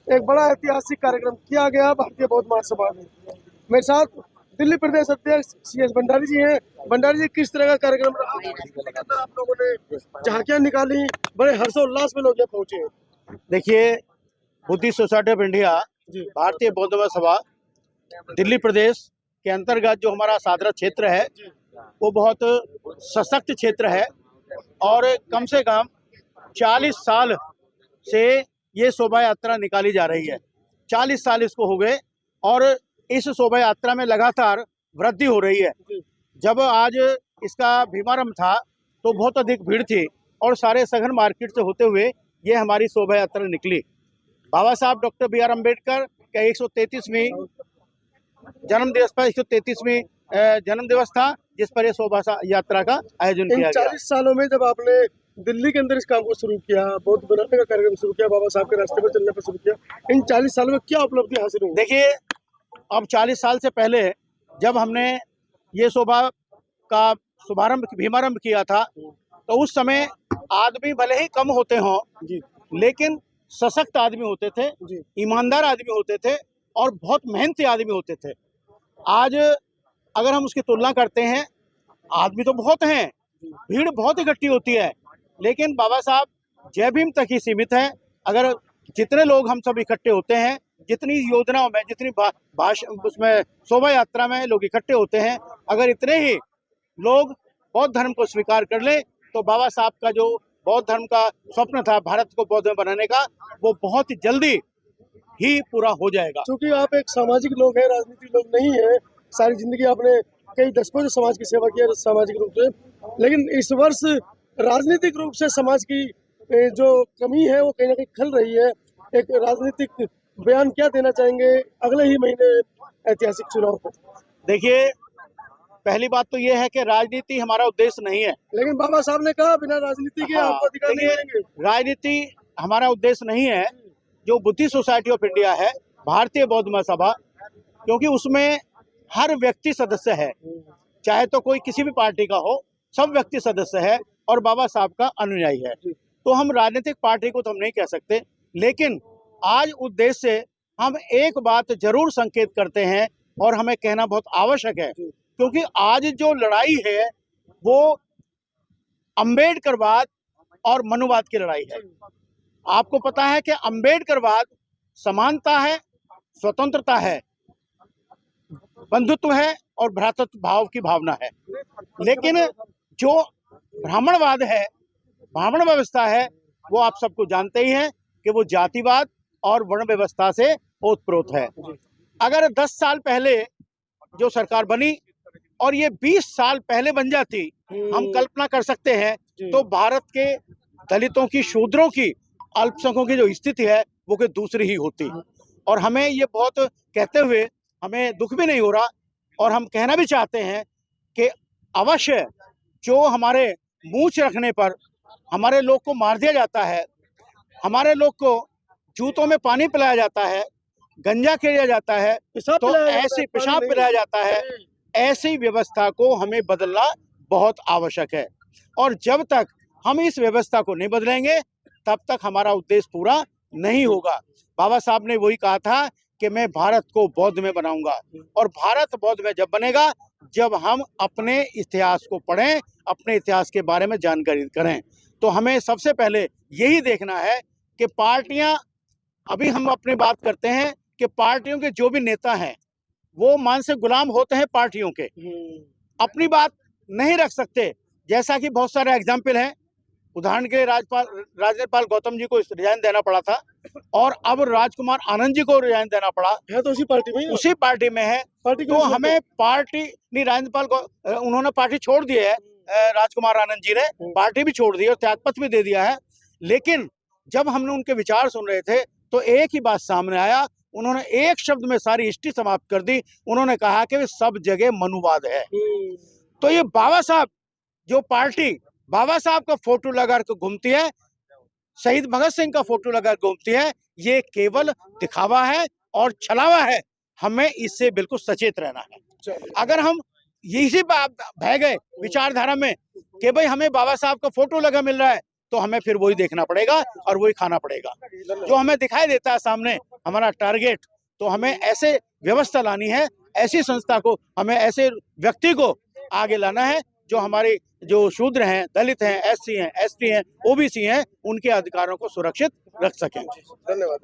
एक बड़ा ऐतिहासिक कार्यक्रम किया गया भारतीय बौद्ध महासभा में। मेरे साथ दिल्ली प्रदेश अध्यक्ष CS भंडारी जी हैं। भंडारी जी, किस तरह का कार्यक्रम रहा? दिल्ली के अंदर आप लोगों ने झांकियां निकाली, बड़े हर्षोल्लास में लोग यहाँ पहुंचे हैं। देखिए, बुद्धिस्ट सोसाइटी ऑफ इंडिया जी भारतीय बौद्ध महासभा दिल्ली प्रदेश के अंतर्गत जो हमारा सादरा क्षेत्र है वो बहुत सशक्त क्षेत्र है और कम से कम 40 साल से ये शोभा यात्रा निकाली जा रही है। 40 साल इसको हो गए और इस शोभा यात्रा में लगातार वृद्धि हो रही है। जब आज इसका भीमारंभ था तो बहुत अधिक भीड़ थी और सारे सघन मार्केट से होते हुए ये हमारी शोभा यात्रा निकली। बाबा साहब डॉक्टर BR अम्बेडकर का 133वीं जन्म दिवस पर 133वीं जन्म दिवस था जिस पर यह शोभा यात्रा का आयोजन किया गया। 40 सालों में जब आपने दिल्ली के अंदर इस काम को शुरू किया, बौद्ध बनाने का कार्यक्रम शुरू किया, बाबा साहब के रास्ते पर चलने पर शुरू किया, इन 40 सालों में क्या उपलब्धि हासिल हुई? देखिए, अब 40 साल से पहले जब हमने ये शोभा का भीमारंभ किया था तो उस समय आदमी भले ही कम होते हों जी लेकिन सशक्त आदमी होते थे, जी ईमानदार आदमी होते थे और बहुत मेहनती आदमी होते थे। आज अगर हम उसकी तुलना करते हैं, आदमी तो बहुत हैं, भीड़ बहुत इकट्ठी होती है, लेकिन बाबा साहब जय भीम तक ही सीमित है। अगर जितने लोग हम सब इकट्ठे होते हैं, जितनी योजनाओं में, जितनी उसमें शोभा यात्रा में लोग इकट्ठे होते हैं, अगर इतने ही लोग बौद्ध धर्म को स्वीकार कर ले तो बाबा साहब का जो बौद्ध धर्म का स्वप्न था भारत को बौद्ध में बनाने का, वो बहुत जल्दी ही पूरा हो जाएगा। क्योंकि आप एक सामाजिक लोग हैं, राजनीतिक लोग नहीं हैं। सारी जिंदगी आपने कई दशकों से समाज की सेवा की है सामाजिक रूप से, लेकिन इस वर्ष राजनीतिक रूप से समाज की जो कमी है वो कहीं ना कहीं खल रही है। एक राजनीतिक बयान क्या देना चाहेंगे अगले ही महीने ऐतिहासिक चुनाव को? देखिए, पहली बात तो ये है कि राजनीति हमारा उद्देश्य नहीं है। लेकिन बाबा साहब ने कहा बिना राजनीति के आपको अधिकार नहीं मिलेंगे। राजनीति हमारा उद्देश्य नहीं है। जो बुद्धिस्ट सोसाइटी ऑफ इंडिया है, भारतीय बौद्ध महासभा, क्योंकि उसमें हर व्यक्ति सदस्य है, चाहे तो कोई किसी भी पार्टी का हो, सब व्यक्ति सदस्य है और बाबा साहब का अनुयायी है। तो हम राजनीतिक पार्टी को तो हम नहीं कह सकते, लेकिन आज उद्देश्य से हम एक बात जरूर संकेत करते हैं और हमें कहना बहुत आवश्यक है, क्योंकि आज जो लड़ाई है वो अम्बेडकरवाद और मनुवाद की लड़ाई है। आपको पता है कि अम्बेडकरवाद समानता है, स्वतंत्रता है, बंधुत्व है और भ्रातृत्व भाव की भावना है, लेकिन जो ब्राह्मणवाद है, ब्राह्मण व्यवस्था है, वो आप सबको जानते ही हैं कि वो जातिवाद और वर्ण व्यवस्था से ओतप्रोत है। अगर 10 साल पहले जो सरकार बनी और ये 20 साल पहले बन जाती, हम कल्पना कर सकते हैं तो भारत के दलितों की, शूद्रों की, अल्पसंख्यकों की जो स्थिति है वो कोई दूसरी ही होती। और हमें ये बहुत कहते हुए हमें दुख भी नहीं हो रहा और हम कहना भी चाहते हैं कि अवश्य जो हमारे मूंछ रखने पर हमारे लोग को मार दिया जाता है, हमारे लोग को जूतों में पानी पिलाया जाता है, गंजा किया जाता है, तो ऐसी पेशाब पिलाया जाता है, ऐसी व्यवस्था को हमें बदलना बहुत आवश्यक है। और जब तक हम इस व्यवस्था को नहीं बदलेंगे तब तक हमारा उद्देश्य पूरा नहीं होगा। बाबा साहब ने वही कहा था कि मैं भारत को बौद्ध में बनाऊंगा, और भारत बौद्ध में जब बनेगा जब हम अपने इतिहास को पढ़ें, अपने इतिहास के बारे में जानकारी करें। तो हमें सबसे पहले यही देखना है कि पार्टियां, अभी हम अपनी बात करते हैं कि पार्टियों के जो भी नेता हैं वो मानसिक गुलाम होते हैं पार्टियों के, अपनी बात नहीं रख सकते। जैसा कि बहुत सारे एग्जाम्पल हैं, उदाहरण के लिए राज्यपाल गौतम जी को रिजाइन देना पड़ा था और अब राजकुमार आनंद जी को रिजाइन देना पड़ा है, तो उसी पार्टी में है। तो हमें पार्टी नहीं, राज्यपाल उन्होंने पार्टी छोड़ दी है, राजकुमार आनंद जी ने पार्टी भी छोड़ दी और त्यागपत्र भी दे दिया है। लेकिन जब हमने उनके विचार सुन रहे थे तो एक ही बात सामने आया, उन्होंने एक शब्द में सारी हिस्ट्री समाप्त कर दी। उन्होंने कहा कि वे सब जगह मनुवाद है। तो ये बाबा साहब जो पार्टी बाबा साहब का फोटो लगा कर घूमती है, शहीद भगत सिंह का फोटो लगा कर घूमती है, ये केवल दिखावा है और छलावा है। हमें इससे बिल्कुल सचेत रहना है। अगर हम यही बह गए विचारधारा में कि भाई हमें बाबा साहब का फोटो लगा मिल रहा है तो हमें फिर वही देखना पड़ेगा और वही खाना पड़ेगा। जो हमें दिखाई देता है सामने हमारा टारगेट, तो हमें ऐसे व्यवस्था लानी है, ऐसी संस्था को, हमें ऐसे व्यक्ति को आगे लाना है जो हमारे जो शूद्र हैं, दलित हैं, SC हैं, ST हैं, OBC हैं, उनके अधिकारों को सुरक्षित रख सकें। धन्यवाद।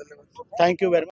Thank you very much.